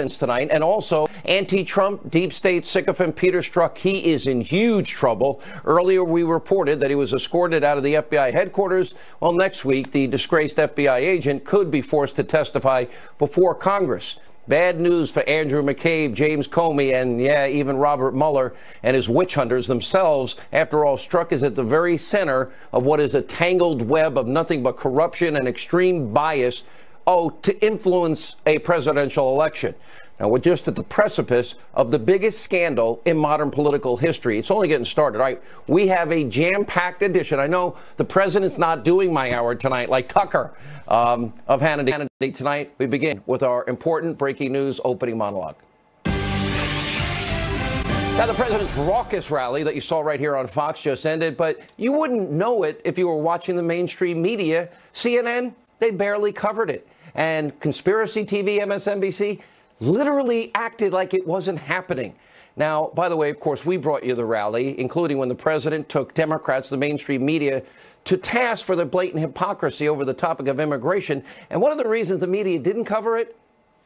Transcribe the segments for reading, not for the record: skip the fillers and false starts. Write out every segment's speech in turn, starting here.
tonight, and also anti-Trump deep state sycophant Peter Strzok. He is in huge trouble. Earlier, we reported that he was escorted out of the FBI headquarters. Well, next week, the disgraced FBI agent could be forced to testify before Congress. Bad news for Andrew McCabe, James Comey, and even Robert Mueller and his witch hunters themselves. After all, Strzok is at the very center of what is a tangled web of nothing but corruption and extreme bias, to influence a presidential election. Now, we're just at the precipice of the biggest scandal in modern political history. It's only getting started, right? We have a jam-packed edition. I know the president's not doing my hour tonight like Tucker of Hannity. Tonight, we begin with our important breaking news opening monologue. Now, the president's raucous rally that you saw right here on Fox just ended, but you wouldn't know it if you were watching the mainstream media. CNN, they barely covered it. And conspiracy TV, MSNBC, literally acted like it wasn't happening. Now, by the way, of course, we brought you the rally, including when the president took Democrats, the mainstream media, to task for their blatant hypocrisy over the topic of immigration. And one of the reasons the media didn't cover it,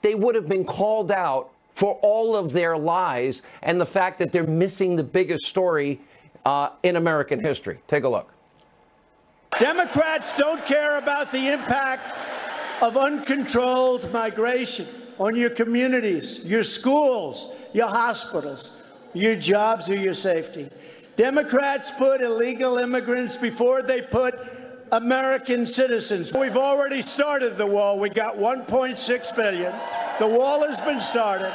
they would have been called out for all of their lies and the fact that they're missing the biggest story in American history. Take a look. Democrats don't care about the impact of uncontrolled migration on your communities, your schools, your hospitals, your jobs, or your safety. Democrats put illegal immigrants before they put American citizens. We've already started the wall. We got $1.6 billion. The wall has been started.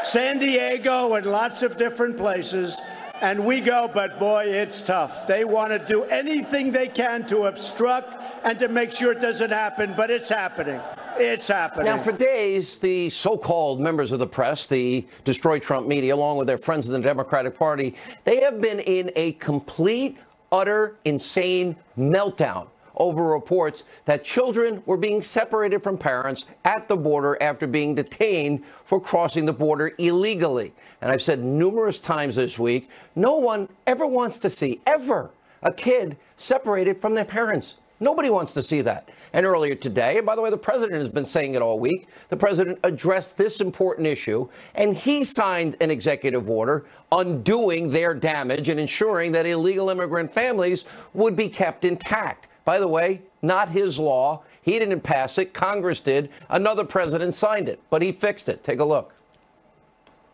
San Diego and lots of different places. And we go, but boy, it's tough. They want to do anything they can to obstruct and to make sure it doesn't happen, but it's happening. It's happening. Now, for days, the so-called members of the press, the Destroy Trump media, along with their friends in the Democratic Party, they have been in a complete, utter, insane meltdown over reports that children were being separated from parents at the border after being detained for crossing the border illegally. And I've said numerous times this week, no one ever wants to see, ever, a kid separated from their parents. Nobody wants to see that. And earlier today, and by the way, the president has been saying it all week, the president addressed this important issue, and he signed an executive order undoing their damage and ensuring that illegal immigrant families would be kept intact. By the way, not his law. He didn't pass it. Congress did. Another president signed it, but he fixed it. Take a look.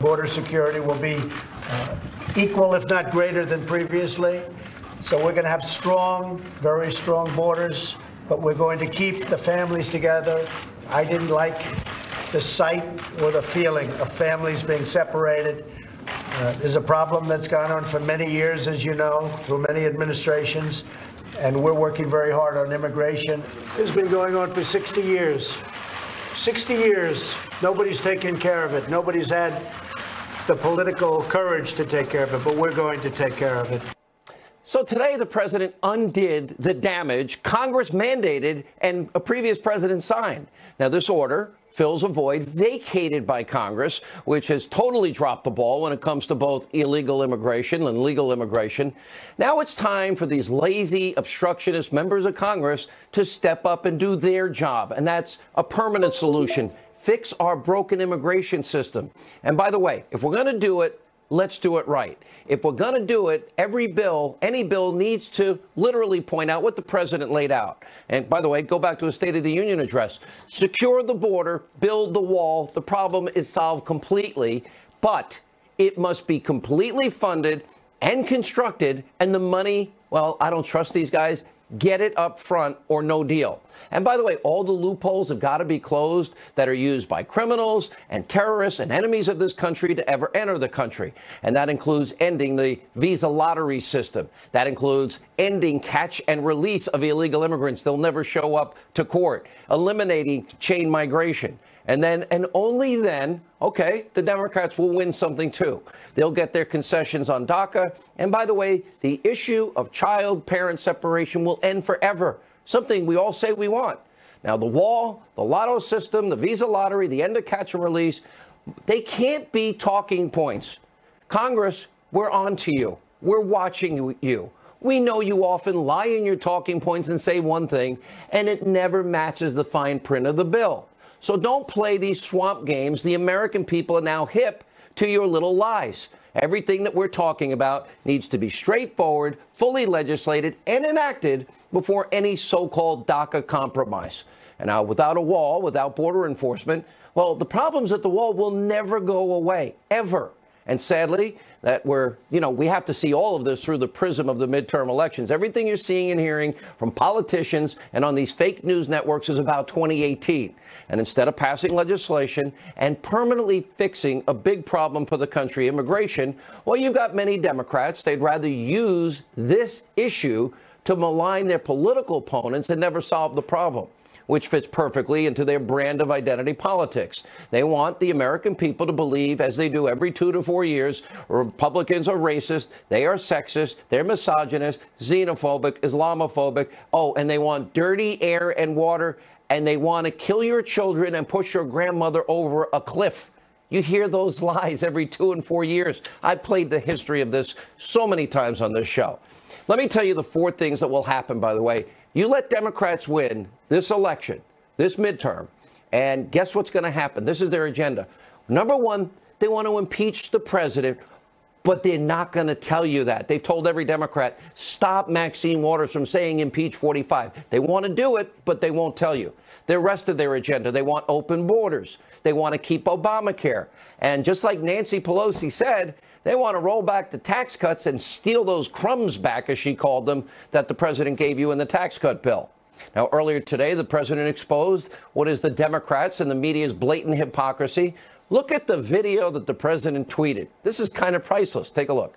Border security will be equal, if not greater than previously. So we're going to have strong, very strong borders, but we're going to keep the families together. I didn't like the sight or the feeling of families being separated. There's a problem that's gone on for many years, as you know, through many administrations. And we're working very hard on immigration. It's been going on for 60 years. 60 years, nobody's taken care of it. Nobody's had the political courage to take care of it, but we're going to take care of it. So today, the president undid the damage Congress mandated and a previous president signed. Now, this order fills a void vacated by Congress, which has totally dropped the ball when it comes to both illegal immigration and legal immigration. Now it's time for these lazy, obstructionist members of Congress to step up and do their job. And that's a permanent solution. Fix our broken immigration system. And by the way, if we're going to do it, let's do it right. If we're going to do it, every bill, any bill needs to literally point out what the president laid out. And by the way, go back to his State of the Union address. Secure the border, build the wall. The problem is solved completely, but it must be completely funded and constructed. And the money, well, I don't trust these guys. Get it up front or no deal. And by the way, all the loopholes have got to be closed that are used by criminals and terrorists and enemies of this country to ever enter the country. And that includes ending the visa lottery system. That includes ending catch and release of illegal immigrants. They'll never show up to court. Eliminating chain migration. And then, and only then, okay, the Democrats will win something too. They'll get their concessions on DACA. And by the way, the issue of child-parent separation will end forever. Something we all say we want. Now, the wall, the lotto system, the visa lottery, the end of catch and release, they can't be talking points. Congress, we're on to you. We're watching you. We know you often lie in your talking points and say one thing, and it never matches the fine print of the bill. So don't play these swamp games. The American people are now hip to your little lies. Everything that we're talking about needs to be straightforward, fully legislated, and enacted before any so-called DACA compromise. And now, without a wall, without border enforcement, well, the problems at the wall will never go away, ever. And sadly, that we have to see all of this through the prism of the midterm elections. Everything you're seeing and hearing from politicians and on these fake news networks is about 2018. And instead of passing legislation and permanently fixing a big problem for the country, immigration, well, you've got many Democrats. They'd rather use this issue to malign their political opponents and never solve the problem, which fits perfectly into their brand of identity politics. They want the American people to believe, as they do every 2 to 4 years, Republicans are racist, they are sexist, they're misogynist, xenophobic, Islamophobic, and they want dirty air and water, and they want to kill your children and push your grandmother over a cliff. You hear those lies every 2 and 4 years. I've played the history of this so many times on this show. Let me tell you the 4 things that will happen, by the way. You let Democrats win this election, this midterm, and guess what's going to happen? This is their agenda. Number 1, they want to impeach the president, but they're not going to tell you that. They've told every Democrat, stop Maxine Waters from saying impeach 45. They want to do it, but they won't tell you. The rest of their agenda, they want open borders. They want to keep Obamacare. And just like Nancy Pelosi said, they want to roll back the tax cuts and steal those crumbs back, as she called them, that the president gave you in the tax cut bill. Now, earlier today, the president exposed what is the Democrats and the media's blatant hypocrisy. Look at the video that the president tweeted. This is kind of priceless. Take a look.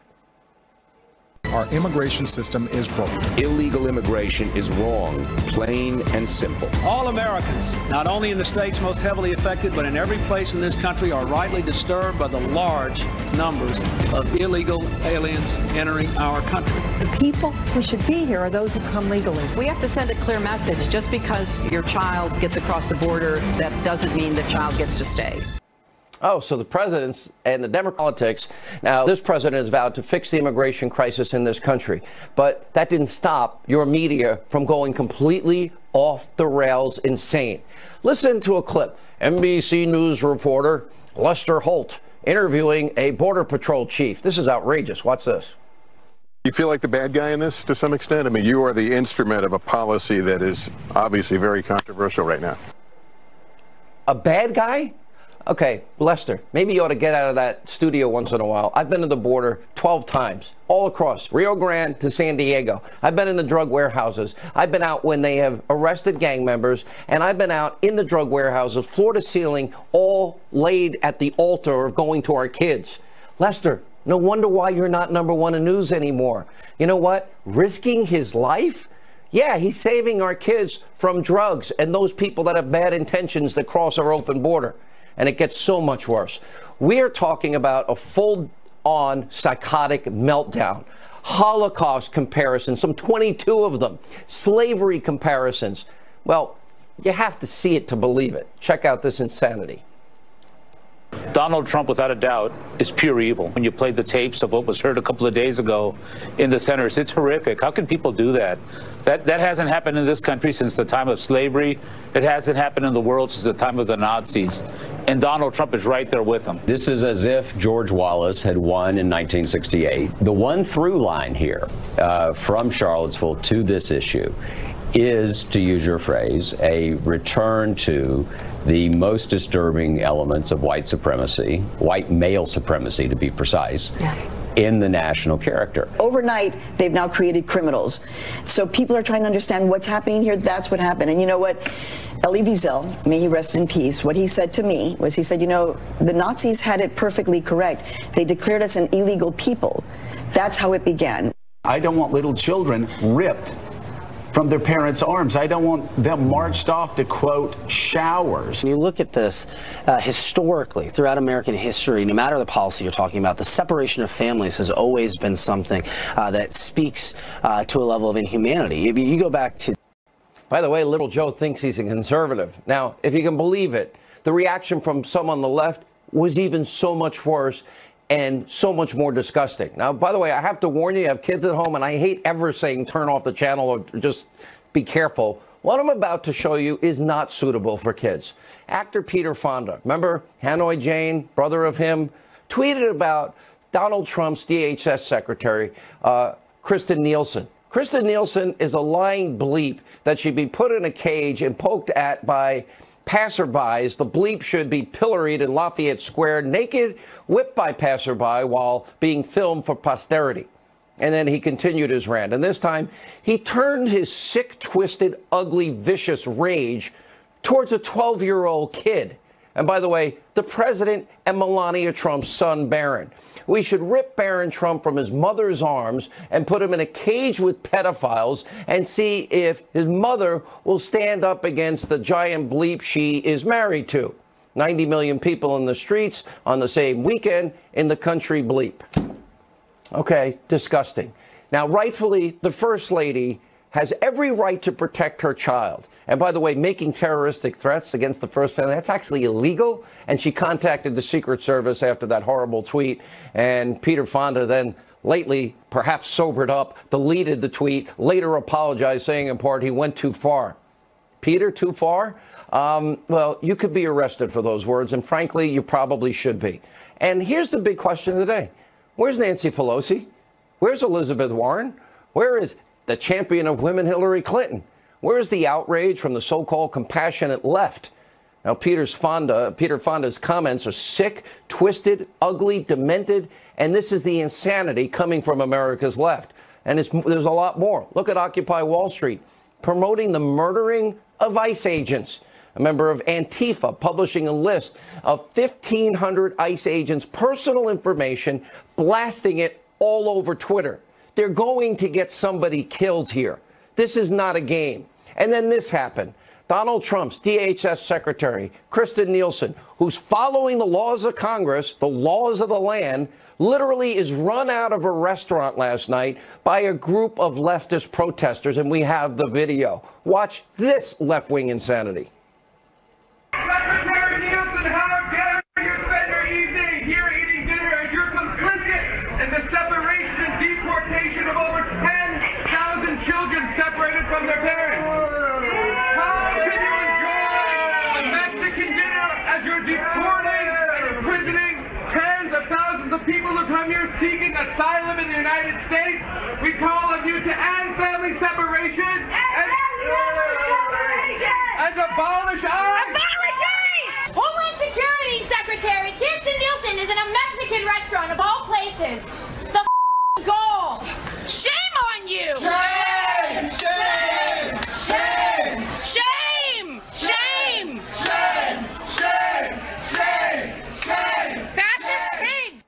Our immigration system is broken. Illegal immigration is wrong, plain and simple. All Americans, not only in the states most heavily affected, but in every place in this country, are rightly disturbed by the large numbers of illegal aliens entering our country. The people who should be here are those who come legally. We have to send a clear message. Just because your child gets across the border, that doesn't mean the child gets to stay. Oh, so the president's and the Democrat politics. Now, this president has vowed to fix the immigration crisis in this country. But that didn't stop your media from going completely off the rails insane. Listen to a clip. NBC News reporter Lester Holt interviewing a Border Patrol chief. This is outrageous. Watch this. You feel like the bad guy in this to some extent? I mean, you are the instrument of a policy that is obviously very controversial right now. A bad guy? Okay, Lester, maybe you ought to get out of that studio once in a while. I've been to the border 12 times, all across, Rio Grande to San Diego. I've been in the drug warehouses. I've been out when they have arrested gang members, and I've been out in the drug warehouses, floor to ceiling, all laid at the altar of going to our kids. Lester, no wonder why you're not #1 in news anymore. You know what? Risking his life? Yeah, he's saving our kids from drugs and those people that have bad intentions that cross our open border. And it gets so much worse. We are talking about a full-on psychotic meltdown, Holocaust comparisons, some 22 of them, slavery comparisons. Well, you have to see it to believe it. Check out this insanity. Donald Trump, without a doubt, is pure evil. When you played the tapes of what was heard a couple of days ago in the centers, it's horrific. How can people do that? That hasn't happened in this country since the time of slavery. It hasn't happened in the world since the time of the Nazis. And Donald Trump is right there with them. This is as if George Wallace had won in 1968. The one through line here from Charlottesville to this issue is, to use your phrase, a return to the most disturbing elements of white supremacy, white male supremacy to be precise, in the national character. Overnight, they've now created criminals. So people are trying to understand what's happening here. That's what happened. And you know what? Elie Wiesel, may he rest in peace, what he said to me was, he said, you know, the Nazis had it perfectly correct. They declared us an illegal people. That's how it began. I don't want little children ripped from their parents' arms. I don't want them marched off to, quote, showers. When you look at this historically, throughout American history, no matter the policy you're talking about, the separation of families has always been something that speaks to a level of inhumanity. If you go back to... By the way, little Joe thinks he's a conservative. Now, if you can believe it, the reaction from some on the left was even so much worse and so much more disgusting. Now, by the way, I have to warn you, you have kids at home, and I hate ever saying turn off the channel or just be careful. What I'm about to show you is not suitable for kids. Actor Peter Fonda, remember Hanoi Jane, brother of him, tweeted about Donald Trump's DHS secretary, Kristen Nielsen. Kristen Nielsen is a lying bleep that should be put in a cage and poked at by passerbys. The bleep should be pilloried in Lafayette Square, naked, whipped by passerby while being filmed for posterity. And then he continued his rant. And this time, he turned his sick, twisted, ugly, vicious rage towards a 12-year-old kid. And by the way, the president and Melania Trump's son, Barron. We should rip Barron Trump from his mother's arms and put him in a cage with pedophiles and see if his mother will stand up against the giant bleep she is married to. 90 million people in the streets on the same weekend in the country bleep. Okay, disgusting. Now, rightfully, the First Lady has every right to protect her child. And by the way, making terroristic threats against the First Family, that's actually illegal. And she contacted the Secret Service after that horrible tweet. And Peter Fonda then lately, perhaps sobered up, deleted the tweet, later apologized, saying in part he went too far. Peter, too far? Well, you could be arrested for those words. And frankly, you probably should be. And here's the big question of the day. Where's Nancy Pelosi? Where's Elizabeth Warren? Where is the champion of women, Hillary Clinton? Where is the outrage from the so-called compassionate left? Now, Peter Fonda's comments are sick, twisted, ugly, demented, and this is the insanity coming from America's left. And there's a lot more. Look at Occupy Wall Street, promoting the murdering of ICE agents. A member of Antifa publishing a list of 1,500 ICE agents' personal information, blasting it all over Twitter. They're going to get somebody killed here. This is not a game. And then this happened. Donald Trump's DHS secretary, Kristen Nielsen, who's following the laws of Congress, the laws of the land, literally is run out of a restaurant last night by a group of leftist protesters. And we have the video. Watch this left-wing insanity. Secretary Nielsen, how dare you spend your evening here eating dinner as you're complicit in the separation and deportation of over 10,000 children separated from their parents? How can you enjoy a Mexican dinner as you're deporting and imprisoning tens of thousands of people who come here seeking asylum in the United States? We call on you to end family separation and abolish ICE. Homeland Security Secretary Kirsten Nielsen is in a Mexican restaurant of all places. The goal. Shame on you! Shame! Shame! Shame! Shame! Shame! Shame! Shame! Shame! Shame! Fascist pig!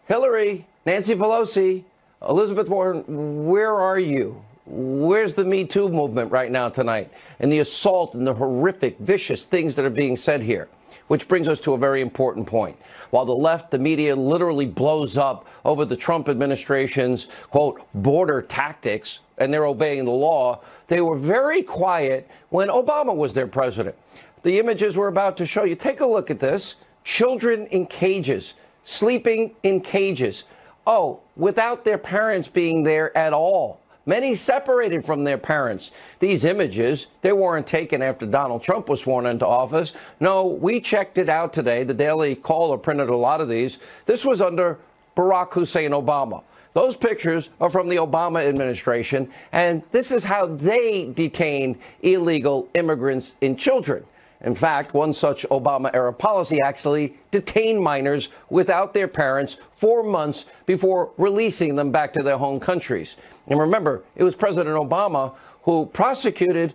Hillary, Nancy Pelosi, Elizabeth Warren, where are you? Where's the Me Too movement right now tonight? And the assault and the horrific, vicious things that are being said here. Which brings us to a very important point. While the left, the media literally blows up over the Trump administration's, quote, border tactics, and they're obeying the law, they were very quiet when Obama was their president. The images we're about to show you, take a look at this. Children in cages, sleeping in cages. Oh, without their parents being there at all. Many separated from their parents. These images, they weren't taken after Donald Trump was sworn into office. No, we checked it out today. The Daily Caller printed a lot of these. This was under Barack Hussein Obama. Those pictures are from the Obama administration, and this is how they detained illegal immigrants and children. In fact, one such Obama-era policy actually detained minors without their parents 4 months before releasing them back to their home countries. And remember, it was President Obama who prosecuted,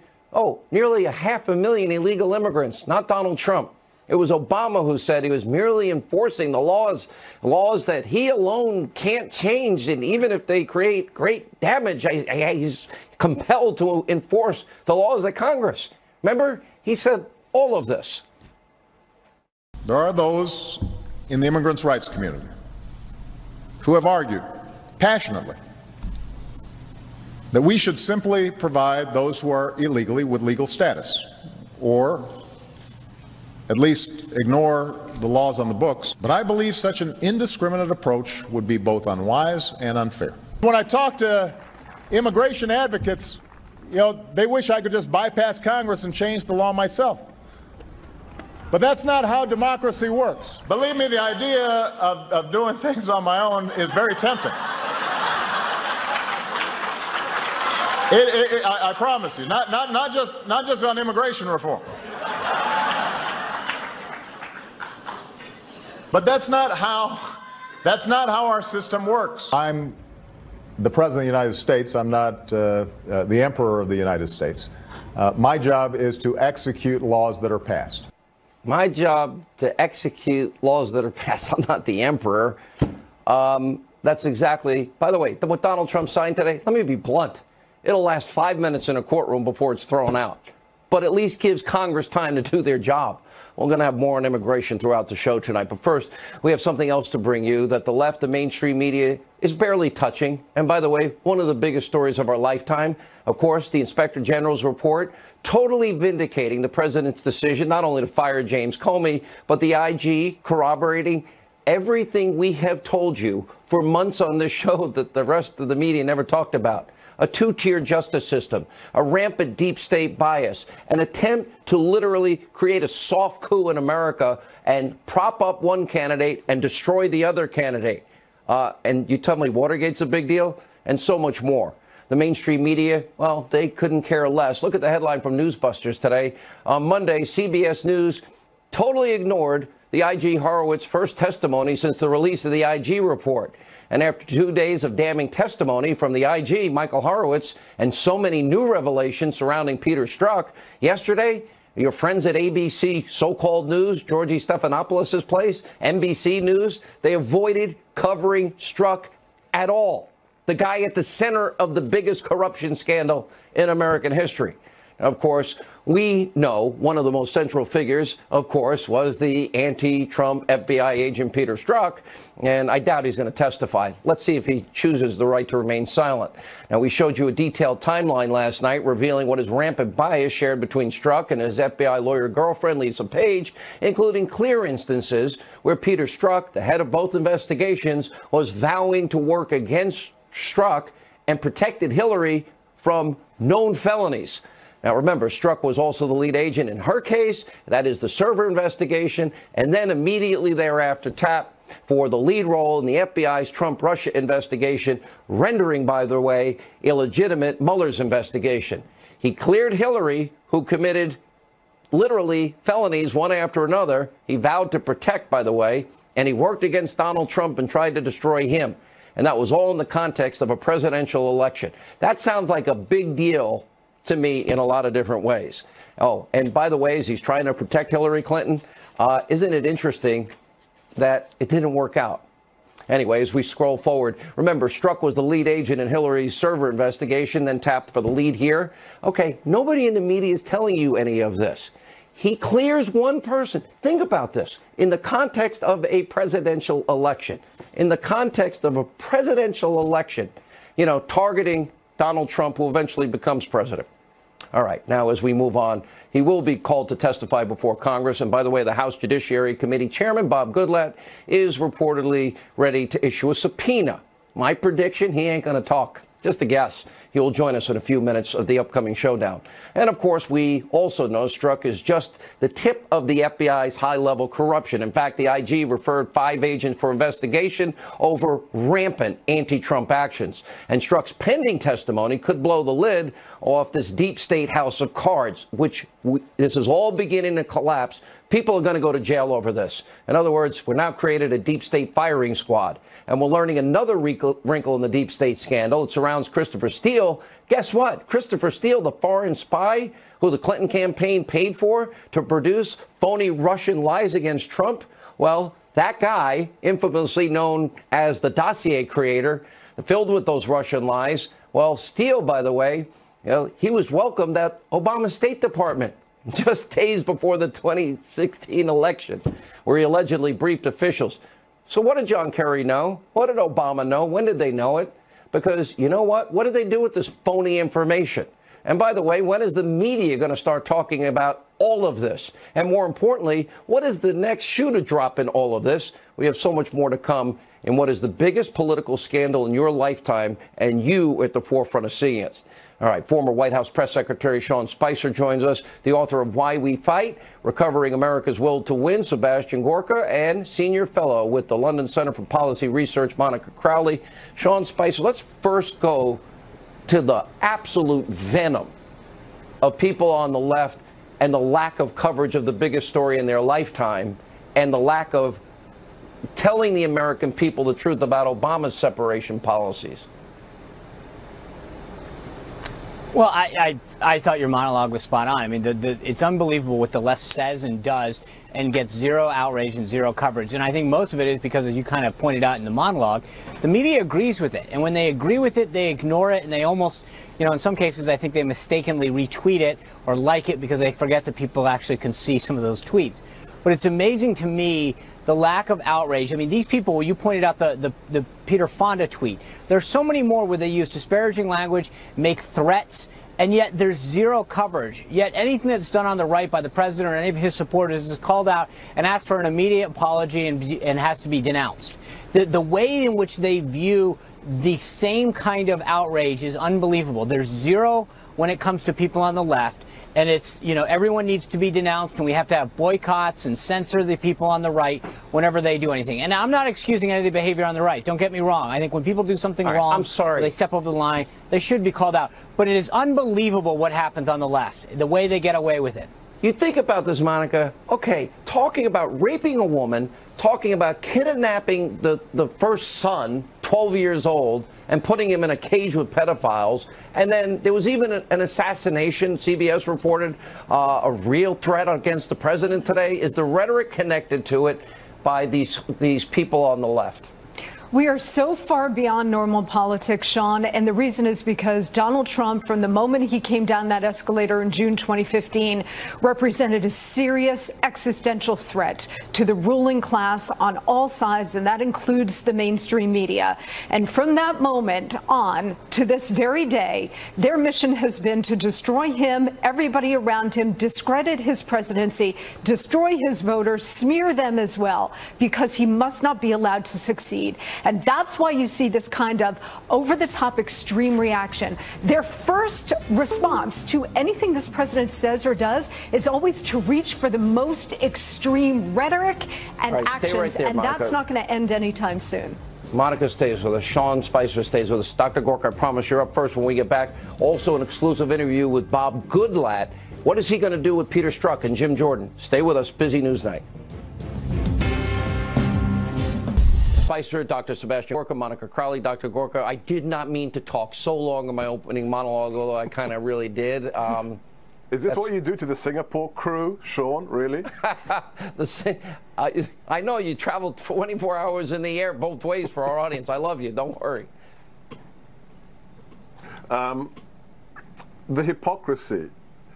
nearly 500,000 illegal immigrants, not Donald Trump. It was Obama who said he was merely enforcing the laws that he alone can't change. And even if they create great damage, he's compelled to enforce the laws of Congress. Remember, he said all of this. There are those in the immigrants' rights community who have argued passionately that we should simply provide those who are illegally with legal status, or at least ignore the laws on the books. But I believe such an indiscriminate approach would be both unwise and unfair. When I talk to immigration advocates, they wish I could just bypass Congress and change the law myself. But that's not how democracy works. Believe me, the idea of doing things on my own is very tempting. I promise you, not just on immigration reform. But that's not how our system works. I'm the President of the United States. I'm not the Emperor of the United States. My job is to execute laws that are passed. My job to execute laws that are passed. I'm not the emperor. That's exactly, by the way, what Donald Trump signed today, let me be blunt. It'll last 5 minutes in a courtroom before it's thrown out, but at least gives Congress time to do their job. We're going to have more on immigration throughout the show tonight. But first, we have something else to bring you that the left, the mainstream media is barely touching. And by the way, one of the biggest stories of our lifetime, of course, the Inspector General's report, totally vindicating the president's decision not only to fire James Comey, but the IG corroborating everything we have told you for months on this show that the rest of the media never talked about. A two-tier justice system, a rampant deep state bias, an attempt to literally create a soft coup in America and prop up one candidate and destroy the other candidate. And you tell me Watergate's a big deal? And so much more. The mainstream media, well, they couldn't care less. Look at the headline from Newsbusters today. On Monday, CBS News totally ignored the IG Horowitz first testimony since the release of the IG report. And after 2 days of damning testimony from the IG, Michael Horowitz, and so many new revelations surrounding Peter Strzok, yesterday, your friends at ABC so-called news, Georgie Stephanopoulos' place, NBC News, they avoided covering Strzok at all. The guy at the center of the biggest corruption scandal in American history. Of course, we know one of the most central figures, of course, was the anti-Trump FBI agent Peter Strzok, and I doubt he's going to testify. Let's see if he chooses the right to remain silent. Now, we showed you a detailed timeline last night revealing what is rampant bias shared between Strzok and his FBI lawyer girlfriend, Lisa Page, including clear instances where Peter Strzok, the head of both investigations, was vowing to work against Strzok and protected Hillary from known felonies. Now, remember, Strzok was also the lead agent in her case. That is the server investigation. And then immediately thereafter tapped for the lead role in the FBI's Trump-Russia investigation, rendering, by the way, illegitimate Mueller's investigation. He cleared Hillary, who committed literally felonies one after another. He vowed to protect, by the way, and he worked against Donald Trump and tried to destroy him. And that was all in the context of a presidential election. That sounds like a big deal to me in a lot of different ways. Oh, and by the way, as he's trying to protect Hillary Clinton, isn't it interesting that it didn't work out? Anyway, as we scroll forward, remember, Strzok was the lead agent in Hillary's server investigation, then tapped for the lead here. Okay, nobody in the media is telling you any of this. He clears one person. Think about this. In the context of a presidential election, targeting Donald Trump, who eventually becomes president. All right. Now, as we move on, he will be called to testify before Congress. And by the way, the House Judiciary Committee Chairman Bob Goodlatte is reportedly ready to issue a subpoena. My prediction, he ain't going to talk. Just a guess. He will join us in a few minutes of the upcoming showdown. And of course, we also know Strzok is just the tip of the FBI's high-level corruption. In fact, the IG referred 5 agents for investigation over rampant anti-Trump actions. And Strzok's pending testimony could blow the lid off this deep state house of cards, which this is all beginning to collapse. People are going to go to jail over this. In other words, we're now created a deep state firing squad. And we're learning another wrinkle in the deep state scandal. It surrounds Christopher Steele. Guess what? Christopher Steele, the foreign spy who the Clinton campaign paid for to produce phony Russian lies against Trump. Well, that guy, infamously known as the dossier creator, filled with those Russian lies. Well, Steele, by the way, he was welcomed at Obama's State Department just days before the 2016 election, where he allegedly briefed officials. So what did John Kerry know? What did Obama know? When did they know it? Because you know what? What did they do with this phony information? And by the way, when is the media going to start talking about all of this? And more importantly, what is the next shoe to drop in all of this? We have so much more to come in what is the biggest political scandal in your lifetime, and you at the forefront of seeing it. All right, former White House Press Secretary Sean Spicer joins us, the author of Why We Fight, Recovering America's Will to Win, Sebastian Gorka, and senior fellow with the London Center for Policy Research, Monica Crowley. Sean Spicer, let's first go to the absolute venom of people on the left and the lack of coverage of the biggest story in their lifetime and the lack of telling the American people the truth about Obama's separation policies. Well, I thought your monologue was spot on. I mean, it's unbelievable what the left says and does and gets zero outrage and zero coverage. And I think most of it is because, as you kind of pointed out in the monologue, the media agrees with it. And when they agree with it, they ignore it. And they almost, you know, in some cases, I think they mistakenly retweet it or like it because they forget that people actually can see some of those tweets. But it's amazing to me the lack of outrage. I mean, these people, you pointed out the Peter Fonda tweet. There's so many more where they use disparaging language, make threats, and yet there's zero coverage. Yet anything that's done on the right by the president or any of his supporters is called out and asked for an immediate apology and has to be denounced. The way in which they view the same kind of outrage is unbelievable. There's zero when it comes to people on the left. And it's, you know, everyone needs to be denounced, and we have to have boycotts and censor the people on the right whenever they do anything. And I'm not excusing any of the behavior on the right. Don't get me wrong. I think when people do something wrong, I'm sorry, they step over the line, they should be called out. But it is unbelievable what happens on the left, the way they get away with it. You think about this, Monica. Okay, talking about raping a woman, talking about kidnapping the first son, 12 years old, and putting him in a cage with pedophiles. And then there was even an assassination, CBS reported, a real threat against the president today. Is the rhetoric connected to it by these people on the left? We are so far beyond normal politics, Sean, and the reason is because Donald Trump, from the moment he came down that escalator in June 2015, represented a serious existential threat to the ruling class on all sides, and that includes the mainstream media. And from that moment on to this very day, their mission has been to destroy him, everybody around him, discredit his presidency, destroy his voters, smear them as well, because he must not be allowed to succeed. And that's why you see this kind of over-the-top extreme reaction. Their first response to anything this president says or does is always to reach for the most extreme rhetoric and actions, right there, and Monica. that's not going to end anytime soon. Monica stays with us. Sean Spicer stays with us. Dr. Gorka, I promise you're up first when we get back. Also an exclusive interview with Bob Goodlatte. What is he going to do with Peter Strzok and Jim Jordan? Stay with us. Busy news night. Spicer, Dr. Sebastian Gorka, Monica Crowley. Dr. Gorka, I did not mean to talk so long in my opening monologue, although I kind of really did. Is this what you do to the Singapore crew, Sean, really? I know you traveled 24 hours in the air both ways for our audience. I love you. Don't worry. The hypocrisy.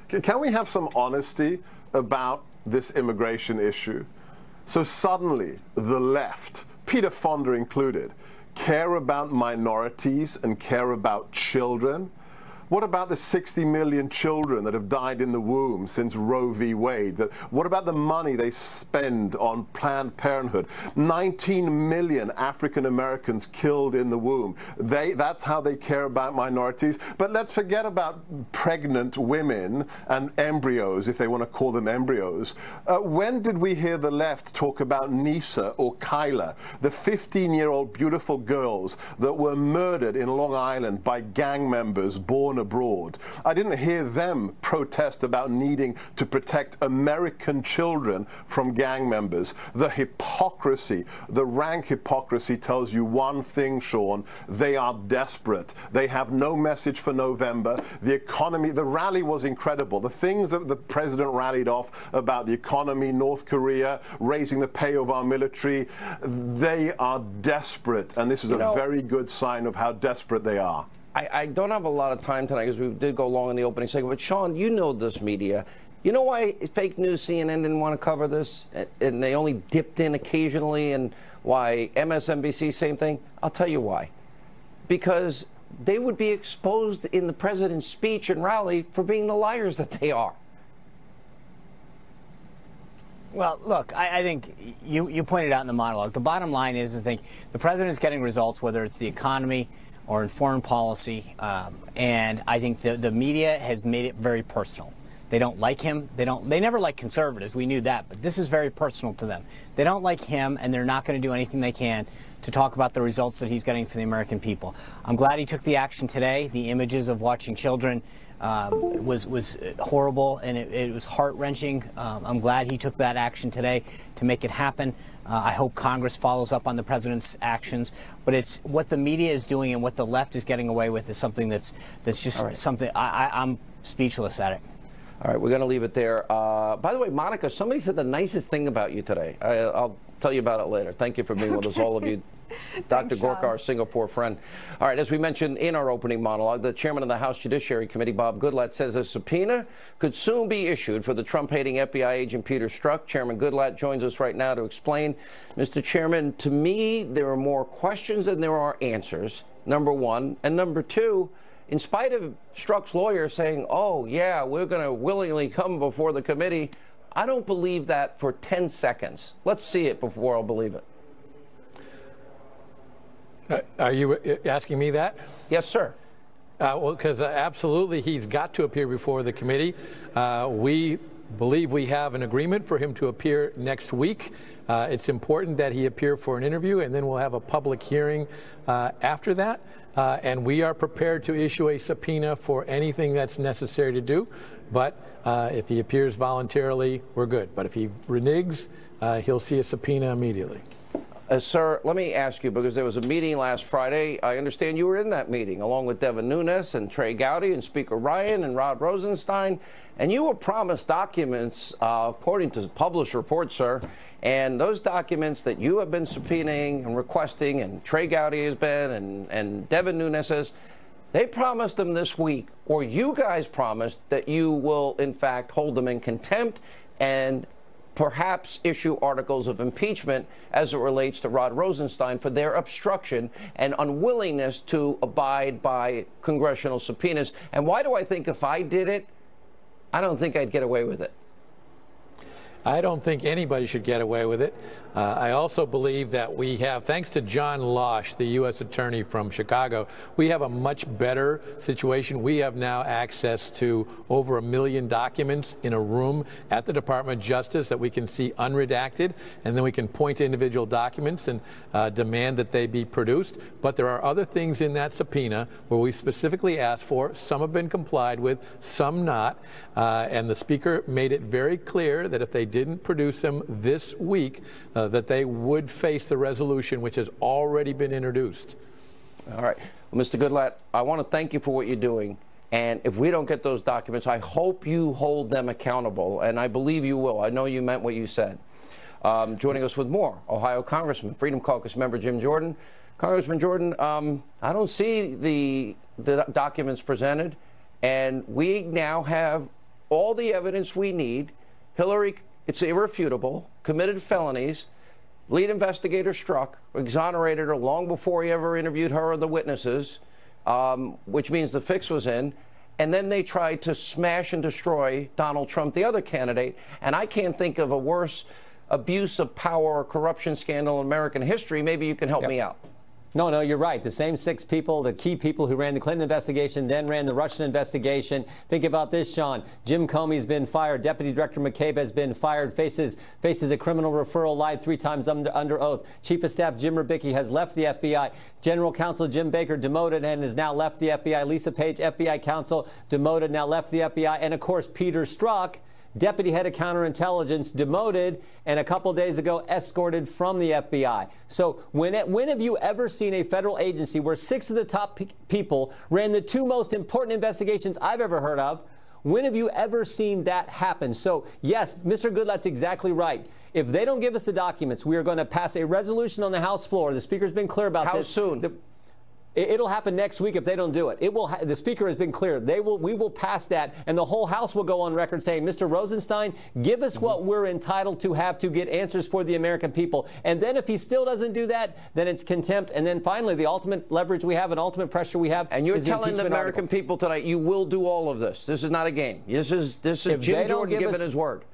Can we have some honesty about this immigration issue? So suddenly, the left, Peter Fonda included, care about minorities and care about children? What about the 60 million children that have died in the womb since Roe v. Wade? What about the money they spend on Planned Parenthood? 19 million African Americans killed in the womb. That's how they care about minorities. But let's forget about pregnant women and embryos, if they want to call them embryos. When did we hear the left talk about Nisa or Kyla, the 15-year-old beautiful girls that were murdered in Long Island by gang members born abroad? I didn't hear them protest about needing to protect American children from gang members. The hypocrisy, the rank hypocrisy tells you one thing, Sean. They are desperate. They have no message for November. The economy, the rally was incredible. The things that the president rallied off about the economy, North Korea, raising the pay of our military, they are desperate. And this is a very good sign of how desperate they are. I don't have a lot of time tonight because we did go long in the opening segment. But, Sean, you know this media. You know why fake news CNN didn't want to cover this? And they only dipped in occasionally, and why MSNBC, same thing? I'll tell you why. Because they would be exposed in the president's speech and rally for being the liars that they are. Well, look, I think you pointed out in the monologue. The bottom line is I think the president's getting results, whether it's the economy or in foreign policy, and I think the media has made it very personal. They don't like him. They never like conservatives. We knew that, but this is very personal to them. They don't like him, and they're not going to do anything they can to talk about the results that he's getting for the American people. I'm glad he took the action today. The images of watching children was horrible, and it was heart-wrenching. I'm glad he took that action today to make it happen. I hope Congress follows up on the president's actions. But it's what the media is doing and what the left is getting away with is something that's just something I'm speechless at it. All right, we're going to leave it there. By the way, Monica, somebody said the nicest thing about you today. I'll tell you about it later. Thank you for being with us, all of you. Dr. Gorka, our Singapore friend. All right, as we mentioned in our opening monologue, the chairman of the House Judiciary Committee, Bob Goodlatte, says a subpoena could soon be issued for the Trump-hating FBI agent Peter Strzok. Chairman Goodlatte joins us right now to explain. Mr. Chairman, to me, there are more questions than there are answers, number one. And number two, in spite of Strzok's lawyer saying, oh, yeah, we're going to willingly come before the committee, I don't believe that for 10 seconds. Let's see it before I'll believe it. Are you asking me that? Yes, sir. Well, because absolutely he's got to appear before the committee. We believe we have an agreement for him to appear next week. It's important that he appear for an interview, and then we'll have a public hearing after that. And we are prepared to issue a subpoena for anything that's necessary to do. But if he appears voluntarily, we're good. But if he reneges, he'll see a subpoena immediately. Sir, let me ask you, because there was a meeting last Friday. I understand you were in that meeting, along with Devin Nunes and Trey Gowdy and Speaker Ryan and Rod Rosenstein, and you were promised documents, according to published reports, sir, and those documents that you have been subpoenaing and requesting, and Trey Gowdy has been, and Devin Nunes has, they promised them this week, or you guys promised that you will, in fact, hold them in contempt and perhaps issue articles of impeachment as it relates to Rod Rosenstein for their obstruction and unwillingness to abide by congressional subpoenas. And why do I think if I did it, I don't think I'd get away with it? I don't think anybody should get away with it. I also believe that we have, thanks to John Losh, the U.S. attorney from Chicago, we have a much better situation. We have now access to over 1 million documents in a room at the Department of Justice that we can see unredacted, and then we can point to individual documents and demand that they be produced. But there are other things in that subpoena where we specifically asked for. Some have been complied with, some not. And the Speaker made it very clear that if they didn't produce them this week, that they would face the resolution which has already been introduced. All right. Well, Mr. Goodlatte, I want to thank you for what you're doing. And if we don't get those documents, I hope you hold them accountable. And I believe you will. I know you meant what you said. Joining us with more, Ohio Congressman, Freedom Caucus member Jim Jordan. Congressman Jordan, I don't see the documents presented. And we now have all the evidence we need. Hillary, it's irrefutable, committed felonies. Lead investigator Strzok, exonerated her long before he ever interviewed her or the witnesses, which means the fix was in. And then they tried to smash and destroy Donald Trump, the other candidate. And I can't think of a worse abuse of power or corruption scandal in American history. Maybe you can help me out. No, you're right. The same 6 people, the key people who ran the Clinton investigation, then ran the Russian investigation. Think about this, Sean. Jim Comey's been fired. Deputy Director McCabe has been fired, faces a criminal referral, lied 3 times under oath. Chief of Staff Jim Rubicki has left the FBI. General Counsel Jim Baker demoted and has now left the FBI. Lisa Page, FBI counsel, demoted, now left the FBI. And, of course, Peter Strzok, Deputy Head of Counterintelligence, demoted, and a couple days ago escorted from the FBI. So when have you ever seen a federal agency where 6 of the top people ran the 2 most important investigations I've ever heard of? When have you ever seen that happen? So, yes, Mr. Goodlatte's exactly right. If they don't give us the documents, we are going to pass a resolution on the House floor. The Speaker's been clear about this. How soon? It'll happen next week if they don't do it. The Speaker has been clear. We will pass that, and the whole House will go on record saying, Mr. Rosenstein, give us what we're entitled to have to get answers for the American people. And then if he still doesn't do that, then it's contempt. And then finally, the ultimate leverage we have and ultimate pressure we have and you're is telling the American people tonight, you will do all of this. This is not a game. This is Jim Jordan giving his word.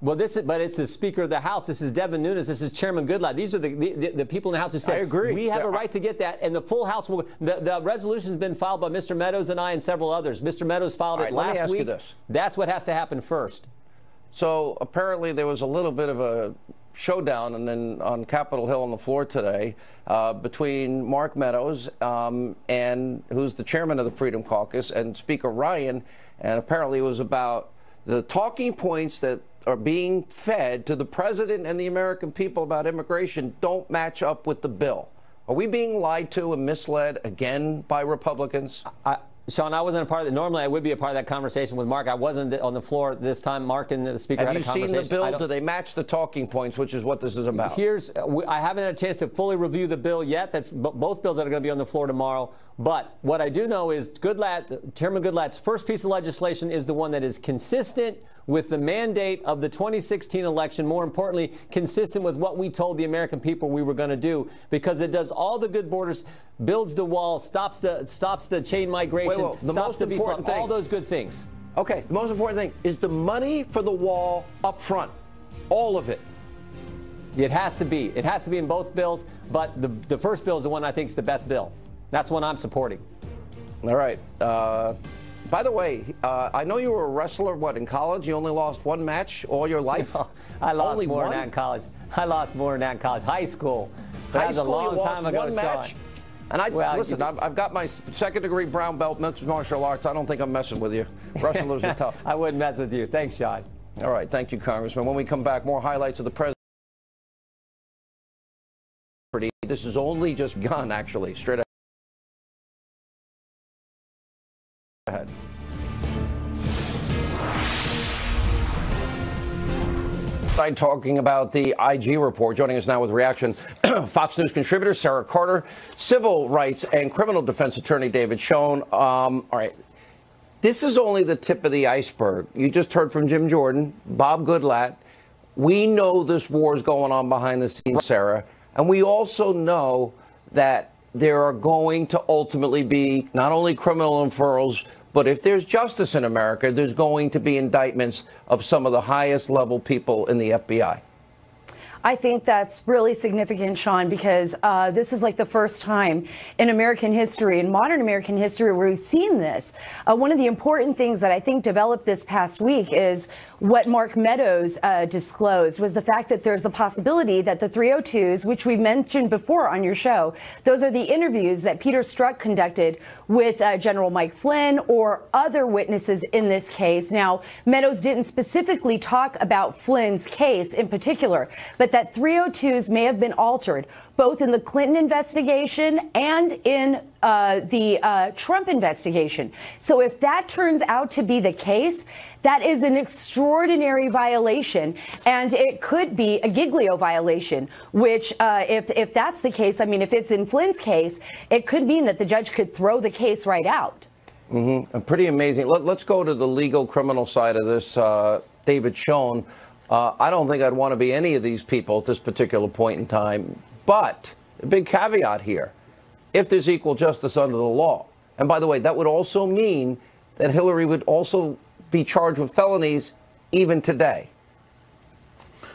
Well, but it's the Speaker of the House. This is Devin Nunes. This is Chairman Goodlatte. These are the people in the House who said, I agree. We have a right to get that. And the full House will. The resolution's been filed by Mr. Meadows and I and several others. Mr. Meadows filed it last week. That's what has to happen first. So apparently there was a little bit of a showdown and then on Capitol Hill on the floor today between Mark Meadows and who's the chairman of the Freedom Caucus and Speaker Ryan. And apparently it was about the talking points that are being fed to the president and the American people about immigration don't match up with the bill. Are we being lied to and misled again by Republicans? Sean, I wasn't a part of it. Normally, I would be a part of that conversation with Mark. I wasn't on the floor this time. Mark and the Speaker had a conversation. Have you seen the bill? Do they match the talking points, which is what this is about? I haven't had a chance to fully review the bill yet. That's both bills that are going to be on the floor tomorrow. But what I do know is Chairman Goodlatte's first piece of legislation is the one that is consistent with the mandate of the 2016 election, more importantly, consistent with what we told the American people we were going to do, because it does all the good borders, builds the wall, stops the chain migration, stops the beast law, all those good things. Okay, the most important thing is the money for the wall up front, all of it. It has to be. It has to be in both bills, but the first bill is the one I think is the best bill. That's one I'm supporting. All right. By the way, I know you were a wrestler, in college? You only lost one match all your life? I lost more than that in college. I lost more than that in college. High school. But that was a long time ago, Sean. And listen, I've got my second-degree brown belt, mixed martial arts. I don't think I'm messing with you. Wrestlers are tough. I wouldn't mess with you. Thanks, Sean. All right. Thank you, Congressman. When we come back, more highlights of the president. This is only just begun, actually. Straight ahead. Talking about the IG report. Joining us now with reaction, Fox News contributor Sarah Carter, civil rights and criminal defense attorney David Schoen. All right, this is only the tip of the iceberg. You just heard from Jim Jordan, Bob Goodlatte. We know this war is going on behind the scenes, Sarah, and we also know that there are going to ultimately be not only criminal referrals, but if there's justice in America, there's going to be indictments of some of the highest level people in the FBI. I think that's really significant, Sean, because this is like the first time in American history, in modern American history, where we've seen this. One of the important things that I think developed this past week is what Mark Meadows disclosed was the fact that there's a possibility that the 302s, which we mentioned before on your show, those are the interviews that Peter Strzok conducted with General Mike Flynn or other witnesses in this case. Now, Meadows didn't specifically talk about Flynn's case in particular, but that 302s may have been altered, both in the Clinton investigation and in the Trump investigation. So if that turns out to be the case, that is an extraordinary violation, and it could be a Giglio violation, which if that's the case, I mean, if it's in Flynn's case, it could mean that the judge could throw the case right out. Pretty amazing. Let's go to the legal criminal side of this, David Schoen. I don't think I'd want to be any of these people at this particular point in time, but a big caveat here. If there's equal justice under the law. And by the way, that would also mean that Hillary would also be charged with felonies even today.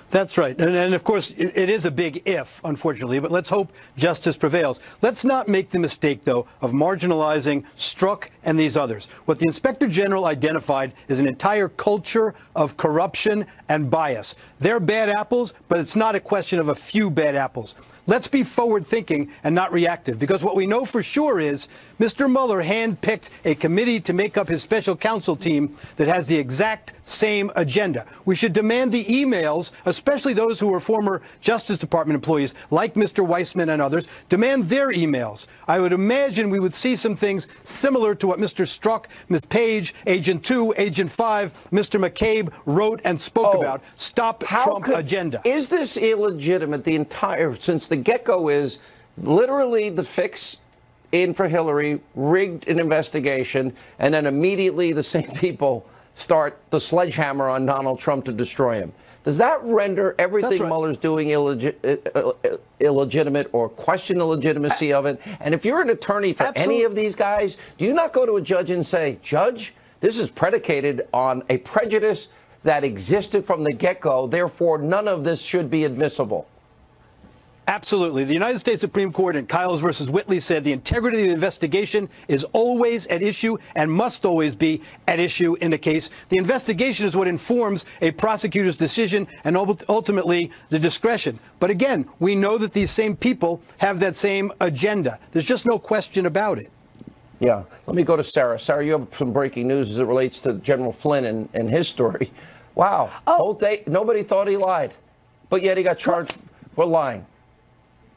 That's right. And of course, it is a big if, unfortunately, but let's hope justice prevails. Let's not make the mistake, though, of marginalizing Strzok and these others. What the Inspector General identified is an entire culture of corruption and bias. They're bad apples, but it's not a question of a few bad apples. Let's be forward-thinking and not reactive, because what we know for sure is Mr. Mueller handpicked a committee to make up his special counsel team that has the exact same agenda. We should demand the emails, especially those who were former Justice Department employees, like Mr. Weissman and others, demand their emails. I would imagine we would see some things similar to what Mr. Strzok, Ms. Page, Agent 2, Agent 5, Mr. McCabe wrote and spoke about. Stop Trump agenda. Is this illegitimate? The entire, since the get-go is literally the fix in for Hillary, rigged an investigation, and then immediately the same people start the sledgehammer on Donald Trump to destroy him. Does that render everything Mueller's doing illegitimate or question the legitimacy of it? And if you're an attorney for any of these guys, do you not go to a judge and say, Judge, this is predicated on a prejudice that existed from the get-go. Therefore, none of this should be admissible. Absolutely. The United States Supreme Court in Kyles versus Whitley said the integrity of the investigation is always at issue and must always be at issue in a case. The investigation is what informs a prosecutor's decision and ultimately the discretion. But again, we know that these same people have that same agenda. There's just no question about it. Yeah. Let me go to Sarah. Sarah, you have some breaking news as it relates to General Flynn and his story. Wow. Oh. Nobody thought he lied, but yet he got charged with lying.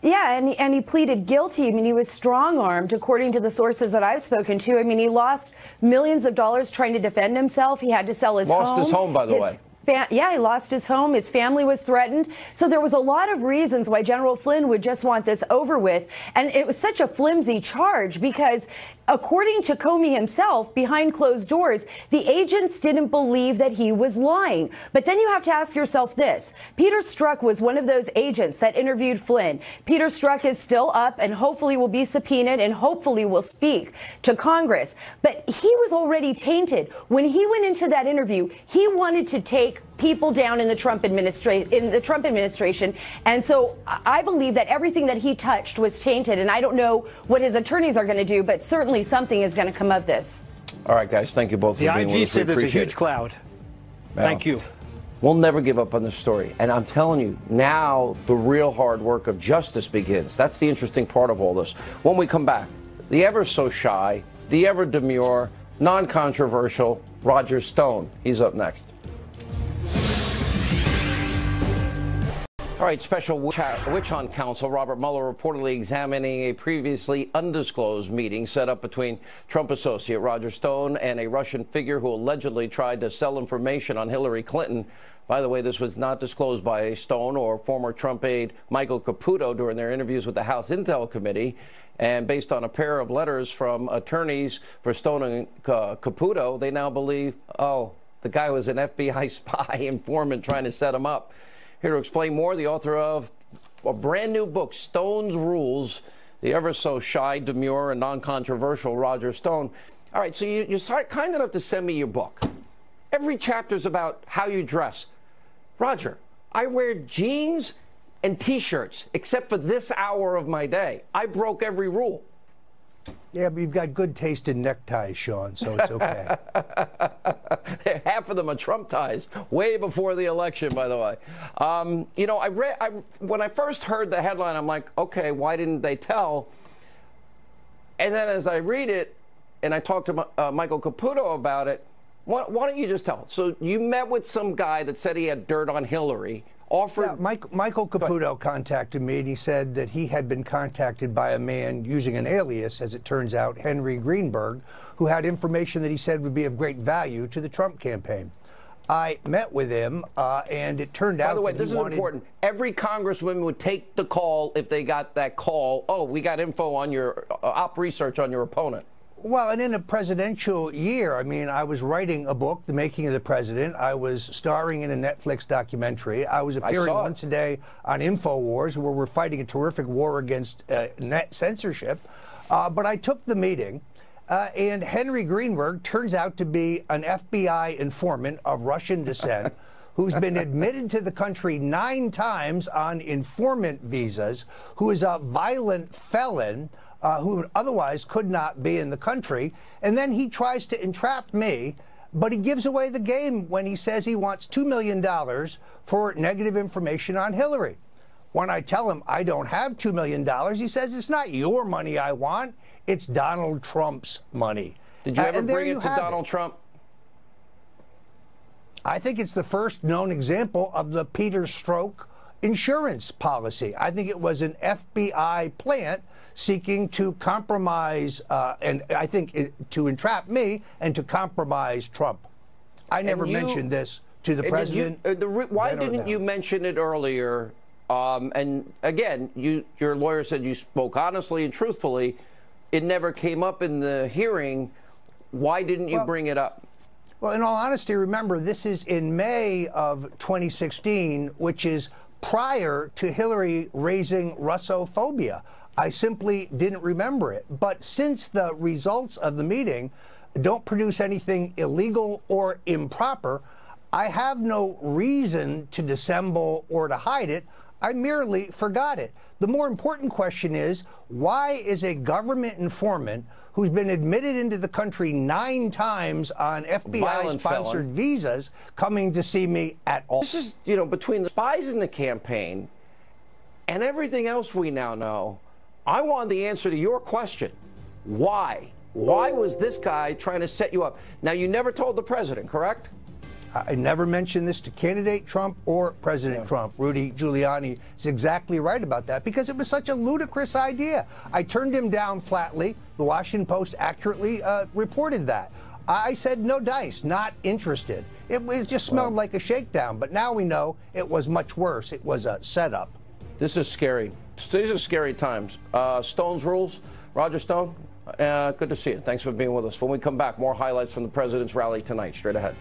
Yeah, and he pleaded guilty. I mean, he was strong-armed, according to the sources that I've spoken to. I mean, he lost millions of dollars trying to defend himself. He had to sell his home. Lost his home, by the way. Yeah, he lost his home. His family was threatened. So there was a lot of reasons why General Flynn would just want this over with. And it was such a flimsy charge because, according to Comey himself, behind closed doors, the agents didn't believe that he was lying. But then you have to ask yourself this. Peter Strzok was one of those agents that interviewed Flynn. Peter Strzok is still up and hopefully will be subpoenaed and hopefully will speak to Congress. But he was already tainted. When he went into that interview, he wanted to take people down in the Trump administration. And so I believe that everything that he touched was tainted. And I don't know what his attorneys are going to do, but certainly something is going to come of this. All right, guys. Thank you both for being with us. The IG said there's a huge cloud. Thank you. We'll never give up on this story. And I'm telling you, now the real hard work of justice begins. That's the interesting part of all this. When we come back, the ever so shy, the ever demure, non-controversial Roger Stone. He's up next. All right, special witch hunt counsel Robert Mueller reportedly examining a previously undisclosed meeting set up between Trump associate Roger Stone and a Russian figure who allegedly tried to sell information on Hillary Clinton. By the way, this was not disclosed by Stone or former Trump aide Michael Caputo during their interviews with the House Intel Committee. And based on a pair of letters from attorneys for Stone and Caputo, they now believe, oh, the guy was an FBI spy informant trying to set him up. Here to explain more, the author of a brand new book, Stone's Rules, the ever so shy, demure, and non-controversial Roger Stone. All right, so you're kind enough to send me your book. Every chapter is about how you dress. Roger, I wear jeans and T-shirts, except for this hour of my day. I broke every rule. Yeah, but you've got good taste in neckties, Sean, so it's okay. Half of them are Trump ties, way before the election, by the way. You know, when I first heard the headline, I'm like, okay, why didn't they tell? And then as I read it, and I talked to Michael Caputo about it, why don't you just tell? So you met with some guy that said he had dirt on Hillary. Michael Caputo contacted me, and he said that he had been contacted by a man using an alias, as it turns out, Henry Greenberg, who had information that he said would be of great value to the Trump campaign. I met with him, and it turned out. By the way, this is important. Every congressman would take the call if they got that call. Oh, we got info on your op research on your opponent. Well, and in a presidential year, I mean, I was writing a book, The Making of the President. I was starring in a Netflix documentary. I was appearing once a day on InfoWars, where we're fighting a terrific war against net censorship. But I took the meeting, and Henry Greenberg turns out to be an FBI informant of Russian descent who's been admitted to the country 9 times on informant visas, who is a violent felon, who otherwise could not be in the country. And then he tries to entrap me, but he gives away the game when he says he wants $2 million for negative information on Hillary. When I tell him I don't have $2 million, he says it's not your money I want, it's Donald Trump's money. Did you ever bring it to Donald Trump? I think it's the first known example of the Peter Strzok insurance policy. I think it was an FBI plant seeking to compromise, and I think to entrap me and to compromise Trump. I never mentioned this to the president. Why didn't you mention it earlier? And again, your lawyer said you spoke honestly and truthfully. It never came up in the hearing. Why didn't you bring it up? Well, in all honesty, remember, this is in May of 2016, which is prior to Hillary raising Russophobia. I simply didn't remember it. But since the results of the meeting don't produce anything illegal or improper, I have no reason to dissemble or to hide it. I merely forgot it. The more important question is, why is a government informant who's been admitted into the country 9 times on FBI-sponsored visas coming to see me at all? This is, you know, between the spies in the campaign and everything else we now know, I want the answer to your question. Why? Why was this guy trying to set you up? Now, you never told the president, correct? I never mentioned this to candidate Trump or President Trump. Rudy Giuliani is exactly right about that because it was such a ludicrous idea. I turned him down flatly. The Washington Post accurately reported that. I said no dice, not interested. It just smelled like a shakedown, but now we know it was much worse. It was a setup. This is scary. These are scary times. Stone's Rules, Roger Stone, good to see you. Thanks for being with us. When we come back, more highlights from the president's rally tonight. Straight ahead.